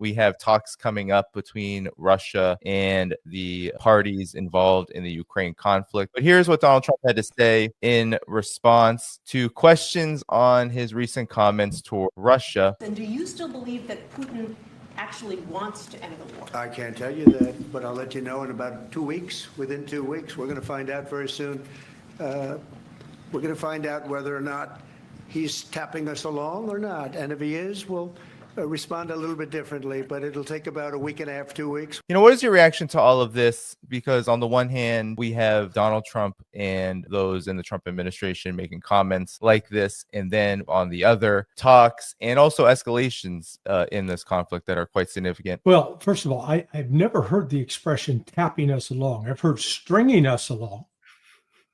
we have talks coming up between Russia and the parties involved in the Ukraine conflict. But here's what Donald Trump had to say in response to questions on his recent comments toward Russia. And do you still believe that Putin actually wants to end the war? I can't tell you that, but I'll let you know in about 2 weeks. Within 2 weeks, we're going to find out very soon. We're going to find out whether or not he's tapping us along or not. And if he is, we'll respond a little bit differently, but it'll take about a week and a half, 2 weeks. You know, what is your reaction to all of this? Because on the one hand, we have Donald Trump and those in the Trump administration making comments like this, and then on the other, talks and also escalations in this conflict that are quite significant. Well, first of all, I've never heard the expression tapping us along. I've heard stringing us along.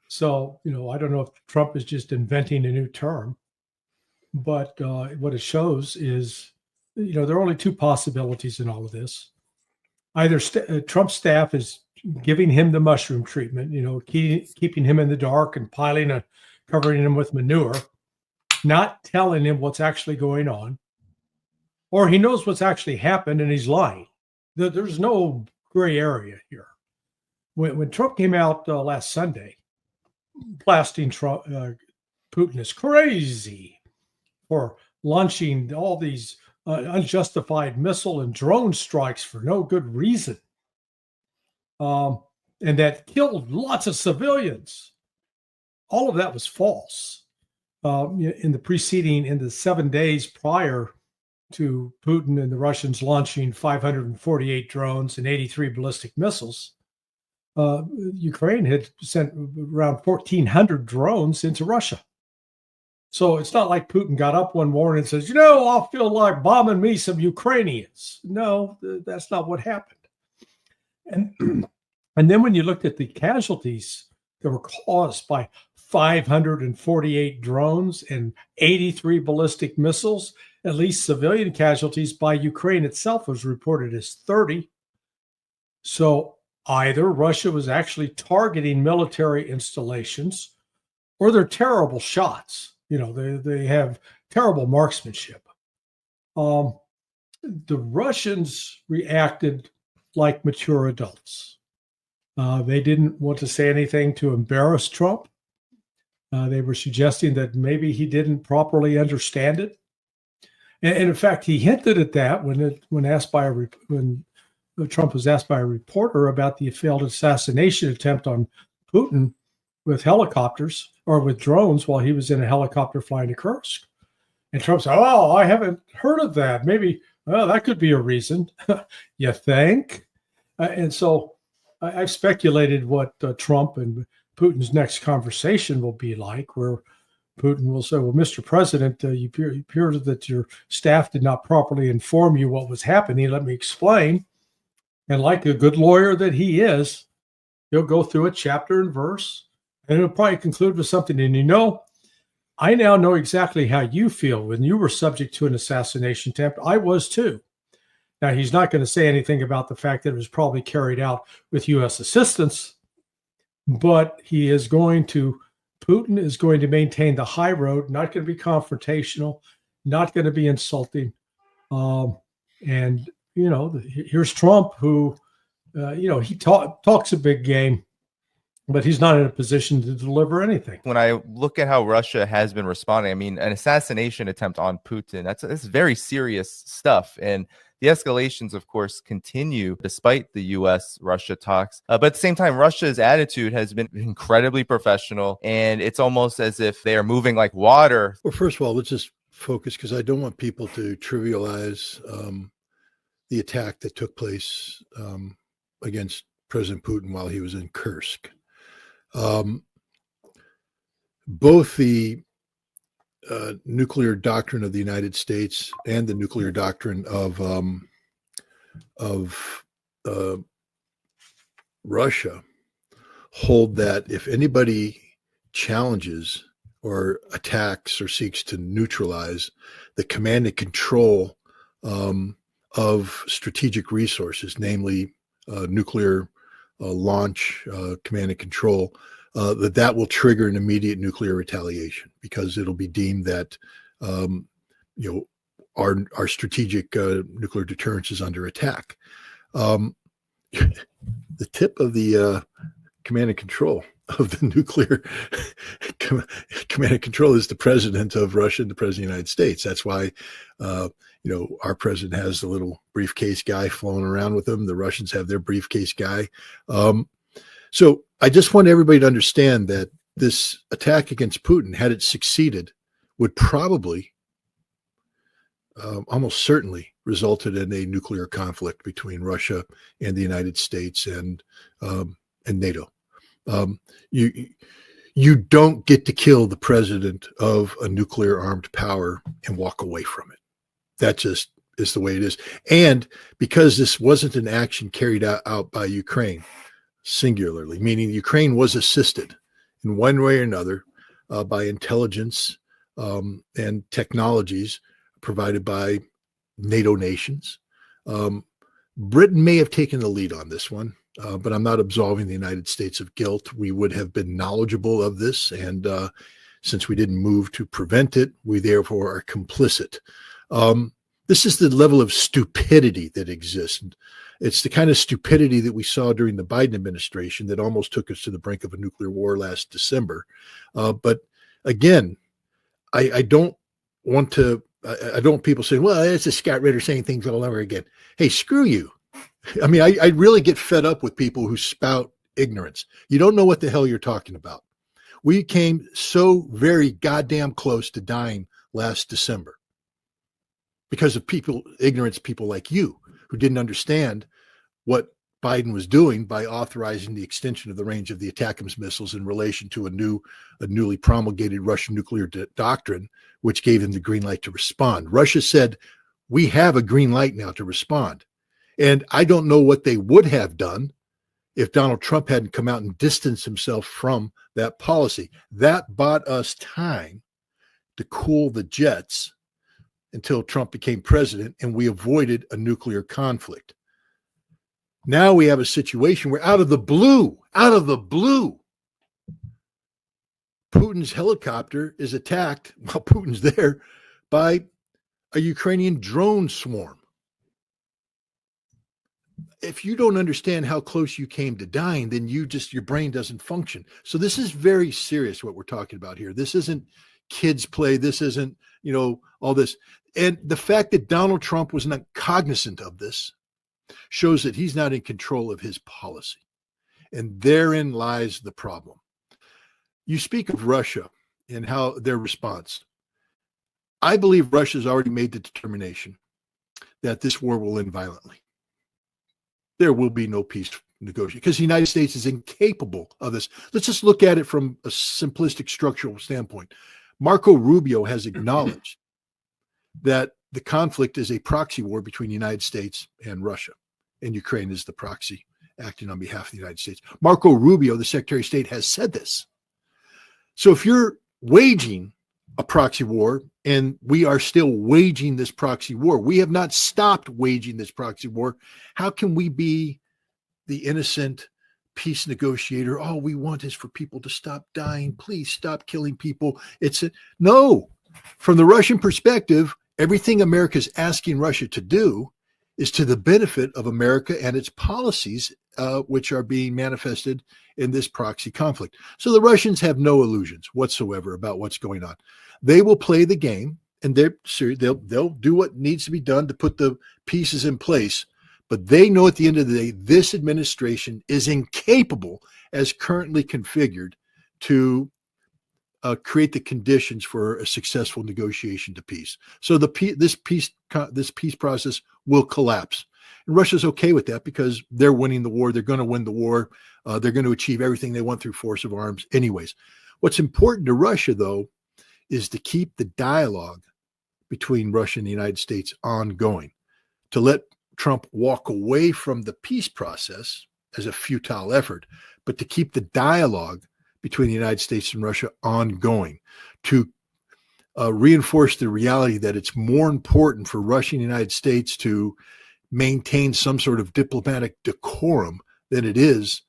So, you know, I don't know if Trump is just inventing a new term, but what it shows is, you know, there are only two possibilities in all of this. Either Trump's staff is giving him the mushroom treatment, you know, keeping him in the dark and covering him with manure, not telling him what's actually going on, or he knows what's actually happened and he's lying. There's no gray area here. When Trump came out last Sunday, blasting Putin is crazy for launching all these unjustified missile and drone strikes for no good reason. And that killed lots of civilians. All of that was false. In the 7 days prior to Putin and the Russians launching 548 drones and 83 ballistic missiles, Ukraine had sent around 1,400 drones into Russia. So it's not like Putin got up one morning and says, you know, I feel like bombing me some Ukrainians. No, that's not what happened. And then when you looked at the casualties that were caused by 548 drones and 83 ballistic missiles, at least civilian casualties by Ukraine itself was reported as 30. So either Russia was actually targeting military installations or they're terrible shots. You know, they have terrible marksmanship. The Russians reacted like mature adults. They didn't want to say anything to embarrass Trump. They were suggesting that maybe he didn't properly understand it. And in fact, he hinted at that when Trump was asked by a reporter about the failed assassination attempt on Putin with helicopters or with drones while he was in a helicopter flying to Kursk. And Trump said, oh, I haven't heard of that. Maybe, well, that could be a reason. You think? And so I've speculated what Trump and Putin's next conversation will be like, where Putin will say, well, Mr. President, you appear that your staff did not properly inform you what was happening. Let me explain. And like a good lawyer that he is, he'll go through it chapter and verse, and it'll probably conclude with something. And you know, I now know exactly how you feel when you were subject to an assassination attempt. I was too. Now, he's not going to say anything about the fact that it was probably carried out with U.S. assistance, but Putin is going to maintain the high road, not going to be confrontational, not going to be insulting. And, you know, here's Trump who, he talks a big game, but he's not in a position to deliver anything. When I look at how Russia has been responding, I mean, an assassination attempt on Putin, that's very serious stuff. And the escalations, of course, continue despite the U.S.-Russia talks. But at the same time, Russia's attitude has been incredibly professional, and it's almost as if they are moving like water. Well, first of all, let's just focus, because I don't want people to trivialize the attack that took place against President Putin while he was in Kursk. Both the nuclear doctrine of the United States and the nuclear doctrine of Russia hold that if anybody challenges or attacks or seeks to neutralize the command and control of strategic resources, namely nuclear launch, command and control, that will trigger an immediate nuclear retaliation, because it'll be deemed that, our strategic nuclear deterrence is under attack. The tip of the command and control of the nuclear command and control is the president of Russia and the president of the United States. That's why, our president has the little briefcase guy flowing around with him. The Russians have their briefcase guy. So I just want everybody to understand that this attack against Putin, had it succeeded, would probably, almost certainly, resulted in a nuclear conflict between Russia and the United States and NATO. You don't get to kill the president of a nuclear armed power and walk away from it. That just is the way it is. And because this wasn't an action carried out by Ukraine singularly, meaning Ukraine was assisted in one way or another by intelligence and technologies provided by NATO nations. Britain may have taken the lead on this one, but I'm not absolving the United States of guilt. We would have been knowledgeable of this, and since we didn't move to prevent it, we therefore are complicit. This is the level of stupidity that exists. It's the kind of stupidity that we saw during the Biden administration that almost took us to the brink of a nuclear war last December. But again, I don't want to, I don't want people saying, well, it's a Scott Ritter saying things all over again. Hey, screw you. I mean, I really get fed up with people who spout ignorance. You don't know what the hell you're talking about. We came so very goddamn close to dying last December because of ignorance people like you who didn't understand what Biden was doing by authorizing the extension of the range of the ATACMS missiles in relation to a newly promulgated Russian nuclear doctrine, which gave him the green light to respond. Russia said, we have a green light now to respond. And I don't know what they would have done if Donald Trump hadn't come out and distanced himself from that policy. That bought us time to cool the jets until Trump became president, and we avoided a nuclear conflict. Now we have a situation where out of the blue, Putin's helicopter is attacked while Putin's there by a Ukrainian drone swarm. If you don't understand how close you came to dying, then your brain doesn't function. So this is very serious what we're talking about here. This isn't kids play. This isn't, all this. And the fact that Donald Trump was not cognizant of this shows that he's not in control of his policy. And therein lies the problem. You speak of Russia and how their response. I believe Russia's already made the determination that this war will end violently. There will be no peace negotiation because the United States is incapable of this. Let's just look at it from a simplistic structural standpoint. Marco Rubio has acknowledged that the conflict is a proxy war between the United States and Russia, and Ukraine is the proxy acting on behalf of the United States. Marco Rubio, the Secretary of State, has said this. So if you're waging a proxy war, and we are still waging this proxy war, we have not stopped waging this proxy war, how can we be the innocent peace negotiator? All we want is for people to stop dying. Please stop killing people. No. From the Russian perspective, everything America's asking Russia to do is to the benefit of America and its policies, which are being manifested in this proxy conflict. So the Russians have no illusions whatsoever about what's going on. They will play the game, and they'll do what needs to be done to put the pieces in place. But they know at the end of the day, this administration is incapable, as currently configured, to create the conditions for a successful negotiation to peace. So this peace process will collapse. And Russia's okay with that because they're winning the war. They're going to win the war. They're going to achieve everything they want through force of arms anyways. What's important to Russia, though, is to keep the dialogue between Russia and the United States ongoing, to let Trump walk away from the peace process as a futile effort, but to keep the dialogue between the United States and Russia ongoing, to reinforce the reality that it's more important for Russia and the United States to maintain some sort of diplomatic decorum than it is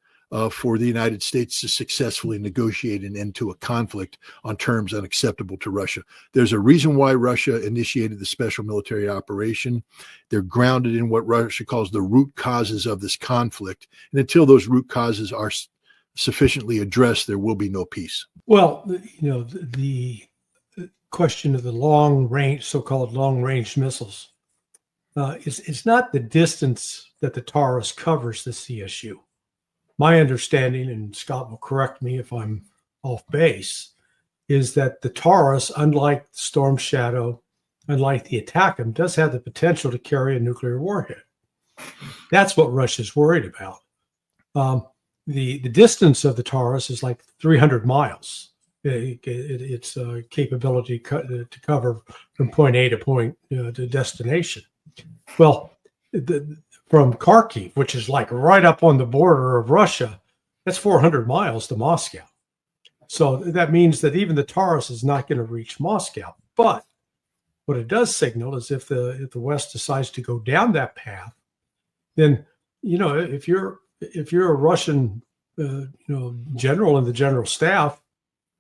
for the United States to successfully negotiate an end to a conflict on terms unacceptable to Russia. There's a reason why Russia initiated the special military operation. They're grounded in what Russia calls the root causes of this conflict. And until those root causes are sufficiently addressed, there will be no peace. Well, the question of the long-range, so-called long-range missiles, it's not the distance that the Taurus covers that's the issue. My understanding, and Scott will correct me if I'm off base, is that the Taurus, unlike the Storm Shadow, unlike the ATACMS, does have the potential to carry a nuclear warhead. That's what Russia's worried about. The distance of the Taurus is like 300 miles. Its capability to cover from point A to point to destination. Well, from Kharkiv, which is like right up on the border of Russia, that's 400 miles to Moscow. So that means that even the Taurus is not going to reach Moscow. But what it does signal is if the West decides to go down that path, then if you're a Russian general in the general staff,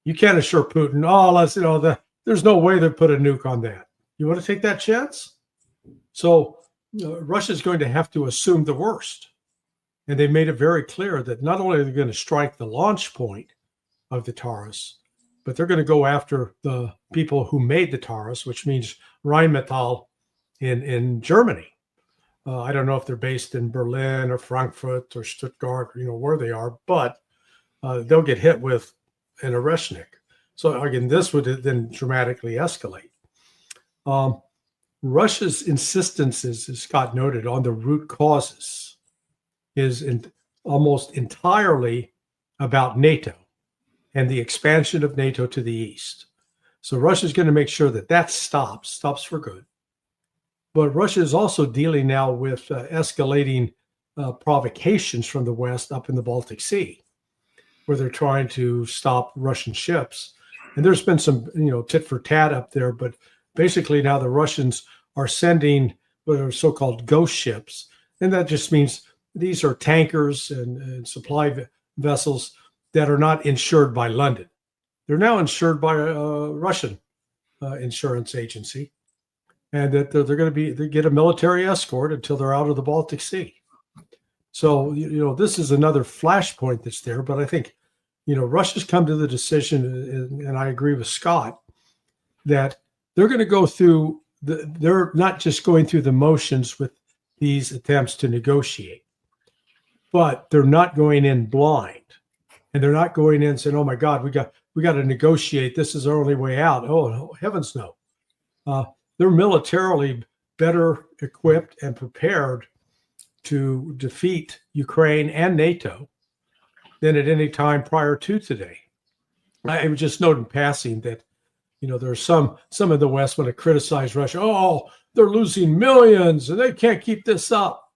you can't assure Putin, there's no way they put a nuke on that. You want to take that chance? So Russia's going to have to assume the worst. And they made it very clear that not only are they going to strike the launch point of the Taurus, but they're going to go after the people who made the Taurus, which means Rheinmetall in Germany. I don't know if they're based in Berlin or Frankfurt or Stuttgart, where they are, but they'll get hit with an Oreshnik. So again, this would then dramatically escalate. Russia's insistence, as Scott noted, on the root causes is almost entirely about NATO and the expansion of NATO to the east. So Russia's going to make sure that stops for good. But Russia is also dealing now with escalating provocations from the West up in the Baltic Sea, where they're trying to stop Russian ships. And there's been some, tit for tat up there, but basically now the Russians are sending what are so-called ghost ships. And that just means these are tankers and supply vessels that are not insured by London. They're now insured by a Russian insurance agency, and that they're going to they get a military escort until they're out of the Baltic Sea. So, this is another flashpoint that's there. But I think, Russia's come to the decision, and I agree with Scott, that they're going to go through they're not just going through the motions with these attempts to negotiate, but they're not going in blind, and they're not going in saying, "Oh my God, we got to negotiate. This is our only way out." Oh, no, heavens no. They're militarily better equipped and prepared to defeat Ukraine and NATO than at any time prior to today. I would just note in passing that, there's some in the West want to criticize Russia. Oh, they're losing millions and they can't keep this up.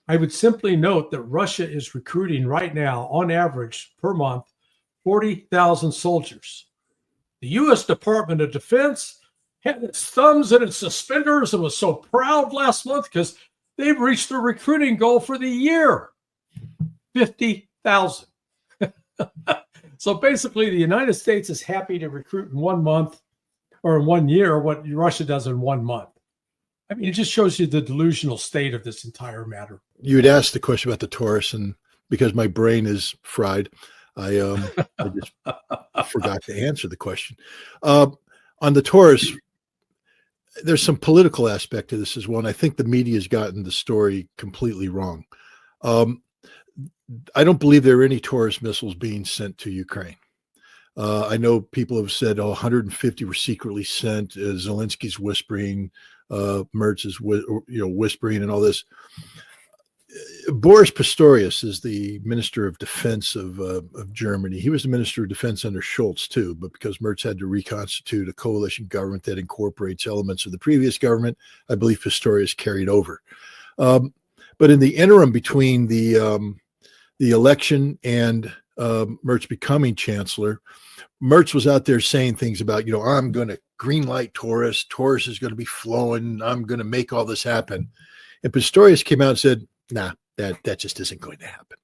I would simply note that Russia is recruiting right now, on average per month, 40,000 soldiers. The U.S. Department of Defense had its thumbs in its suspenders and was so proud last month because they've reached their recruiting goal for the year, 50,000. So basically, the United States is happy to recruit in 1 month or in 1 year what Russia does in 1 month. I mean, it just shows you the delusional state of this entire matter. You had asked the question about the Taurus, and because my brain is fried, I just forgot to answer the question. On the Taurus, there's some political aspect to this as well, and I think the media has gotten the story completely wrong. I don't believe there are any Taurus missiles being sent to Ukraine. I know people have said, 150 were secretly sent. Zelensky's whispering, Merz is whispering, and all this. Boris Pistorius is the Minister of Defense of Germany. He was the Minister of Defense under Scholz too, but because Merz had to reconstitute a coalition government that incorporates elements of the previous government, I believe Pistorius carried over. But in the interim between the election and Merz becoming chancellor, Merz was out there saying things about, I'm going to green light Taurus. Taurus is going to be flowing. I'm going to make all this happen. And Pistorius came out and said, nah, that just isn't going to happen.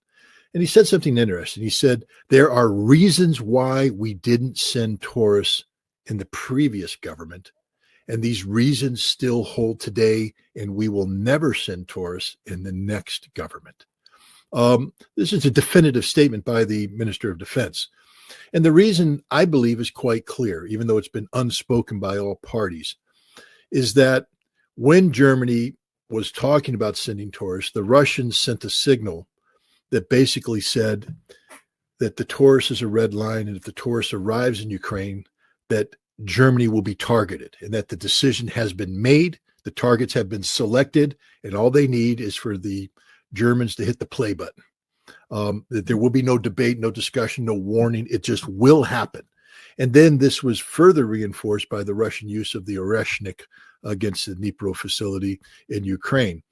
And he said something interesting. He said, there are reasons why we didn't send tourists in the previous government. And these reasons still hold today, and we will never send tourists in the next government. This is a definitive statement by the Minister of Defense. And the reason, I believe, is quite clear, even though it's been unspoken by all parties, is that when Germany was talking about sending tourists, the Russians sent a signal that basically said that the tourist is a red line, and if the tourist arrives in Ukraine, that Germany will be targeted, and that the decision has been made, the targets have been selected, and all they need is for the Germans to hit the play button. That there will be no debate, no discussion, no warning. It just will happen. And then this was further reinforced by the Russian use of the Oreshnik against the Dnipro facility in Ukraine.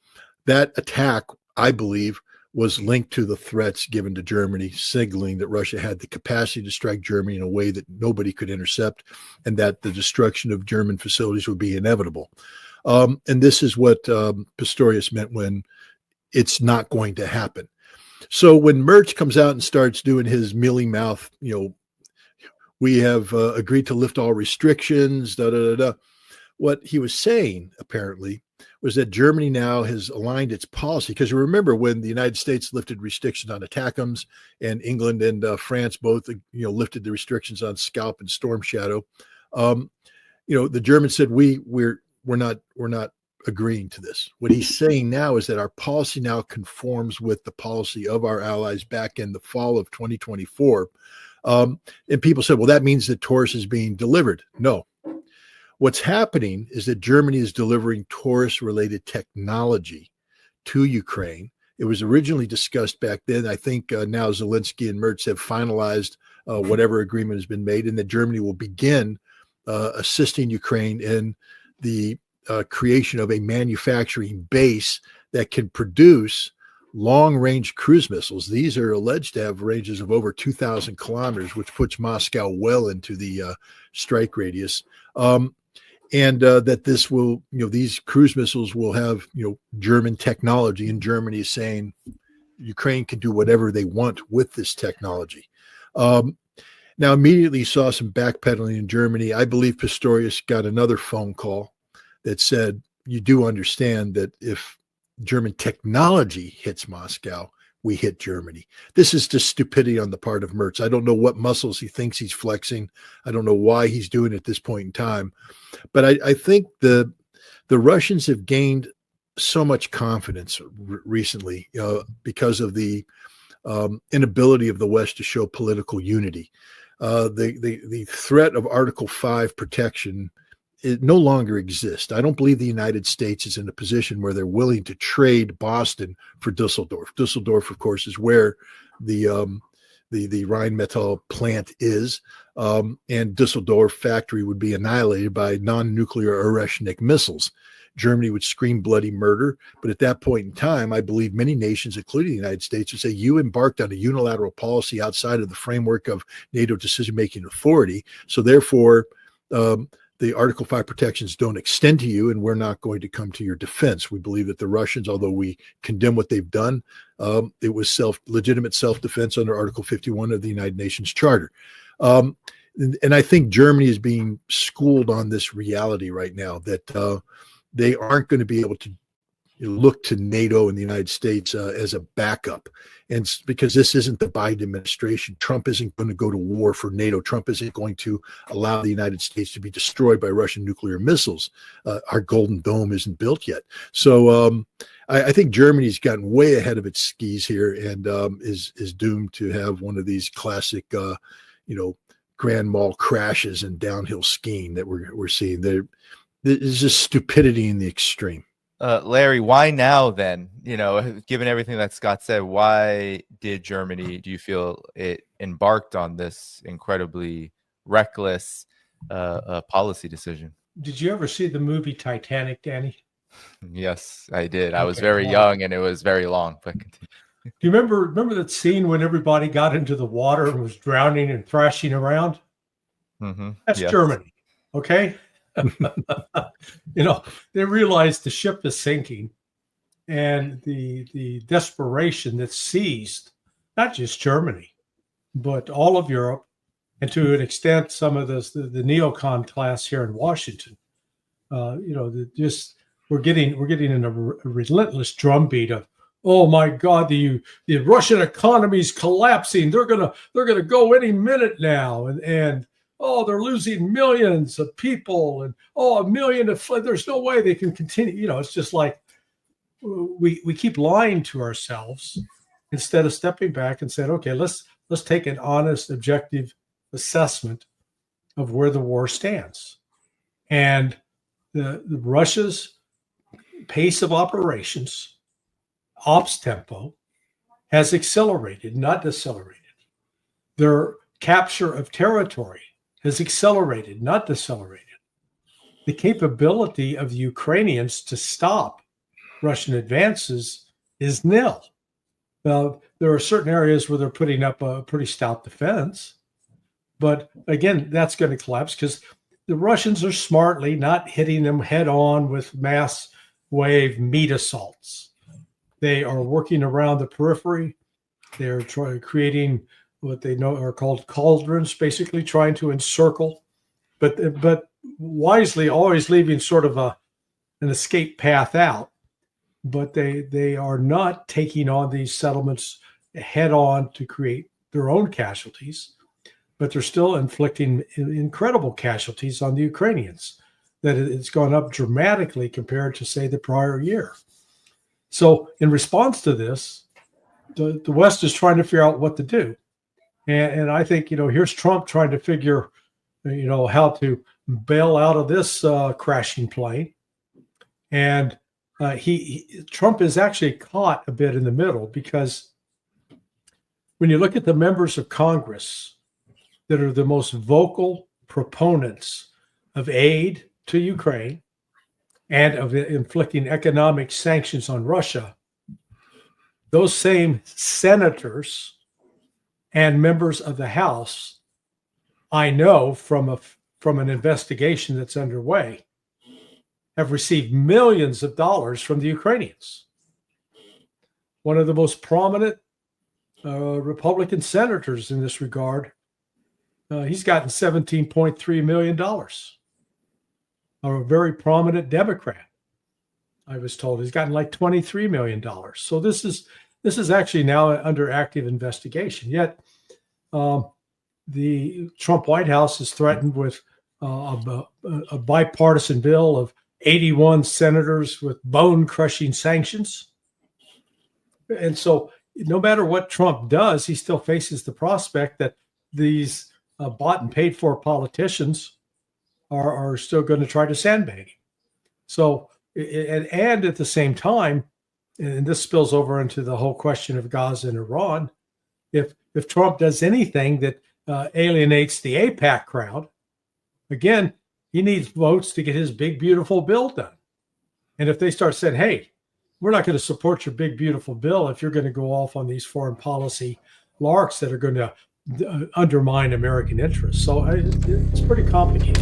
That attack, I believe, was linked to the threats given to Germany, signaling that Russia had the capacity to strike Germany in a way that nobody could intercept, and that the destruction of German facilities would be inevitable. And this is what Pistorius meant when it's not going to happen. So when Merch comes out and starts doing his mealy mouth, we have agreed to lift all restrictions, what he was saying, apparently, was that Germany now has aligned its policy. Because you remember when the United States lifted restrictions on ATACMS, and England and France both, lifted the restrictions on Scalp and Storm Shadow. The Germans said we're not agreeing to this. What he's saying now is that our policy now conforms with the policy of our allies back in the fall of 2024. And people said, well, that means that Taurus is being delivered. No. What's happening is that Germany is delivering Taurus-related technology to Ukraine. It was originally discussed back then. I think now Zelensky and Merz have finalized whatever agreement has been made, and that Germany will begin assisting Ukraine in the creation of a manufacturing base that can produce long-range cruise missiles. These are alleged to have ranges of over 2,000 kilometers, which puts Moscow well into the strike radius. And that this will, these cruise missiles will have, German technology, and Germany is saying Ukraine can do whatever they want with this technology. Now, immediately saw some backpedaling in Germany. I believe Pistorius got another phone call that said, you do understand that if German technology hits Moscow, we hit Germany. This is just stupidity on the part of Merz. I don't know what muscles he thinks he's flexing. I don't know why he's doing it at this point in time. But I think the Russians have gained so much confidence recently because of the inability of the West to show political unity. The threat of Article 5 protection, it no longer exists. I don't believe the United States is in a position where they're willing to trade Boston for Dusseldorf. Dusseldorf, of course, is where the Rheinmetall plant is, and Dusseldorf factory would be annihilated by non-nuclear Oreshnik missiles. Germany would scream bloody murder, but at that point in time, I believe many nations, including the United States, would say, you embarked on a unilateral policy outside of the framework of NATO decision-making authority, so therefore the Article 5 protections don't extend to you, and we're not going to come to your defense. We believe that the Russians, although we condemn what they've done, it was legitimate self-defense under Article 51 of the United Nations Charter. And I think Germany is being schooled on this reality right now, that they aren't going to be able to look to NATO and the United States as a backup. And because this isn't the Biden administration, Trump isn't going to go to war for NATO. Trump isn't going to allow the United States to be destroyed by Russian nuclear missiles. Our Golden Dome isn't built yet. So I think Germany's gotten way ahead of its skis here, and is doomed to have one of these classic, grand mal crashes and downhill skiing that we're seeing. There's just stupidity in the extreme. Larry, why now then? Given everything that Scott said, why did Germany, do you feel, it embarked on this incredibly reckless policy decision? Did you ever see the movie Titanic, Danny? Yes, I did. I was very young, and it was very long. But continue. Do you remember that scene when everybody got into the water and was drowning and thrashing around? Mm-hmm. That's Germany, okay? They realized the ship is sinking, and the desperation that seized not just Germany, but all of Europe, and to an extent, some of the neocon class here in Washington. We're getting in a relentless drumbeat of, oh my God, the Russian economy is collapsing. They're gonna go any minute now, and oh, they're losing millions of people, and oh, a million of, there's no way they can continue. It's just like we keep lying to ourselves instead of stepping back and saying, okay, let's take an honest, objective assessment of where the war stands. And the Russia's pace of operations, ops tempo, has accelerated, not decelerated. Their capture of territory has accelerated, not decelerated. The capability of the Ukrainians to stop Russian advances is nil. Now, there are certain areas where they're putting up a pretty stout defense. But again, that's going to collapse because the Russians are smartly not hitting them head on with mass wave meat assaults. They are working around the periphery. They're creating what they know are called cauldrons, basically trying to encircle, but wisely always leaving sort of an escape path out. But they are not taking on these settlements head on to create their own casualties, but they're still inflicting incredible casualties on the Ukrainians. That it's gone up dramatically compared to, say, the prior year. So in response to this, the West is trying to figure out what to do. And I think, here's Trump trying to figure, how to bail out of this crashing plane. And Trump is actually caught a bit in the middle, because when you look at the members of Congress that are the most vocal proponents of aid to Ukraine and of inflicting economic sanctions on Russia, those same senators and members of the House, I know from an investigation that's underway, have received millions of dollars from the Ukrainians. One of the most prominent Republican senators in this regard, he's gotten $17.3 million. A very prominent Democrat, I was told, he's gotten like $23 million. So this is actually now under active investigation. Yet the Trump White House is threatened with a bipartisan bill of 81 senators with bone-crushing sanctions. And so no matter what Trump does, he still faces the prospect that these bought and paid for politicians are still going to try to sandbag him. So, and at the same time, and this spills over into the whole question of Gaza and Iran, if Trump does anything that alienates the AIPAC crowd, again, he needs votes to get his big, beautiful bill done. And if they start saying, hey, we're not going to support your big, beautiful bill if you're going to go off on these foreign policy larks that are going to undermine American interests. So it's pretty complicated.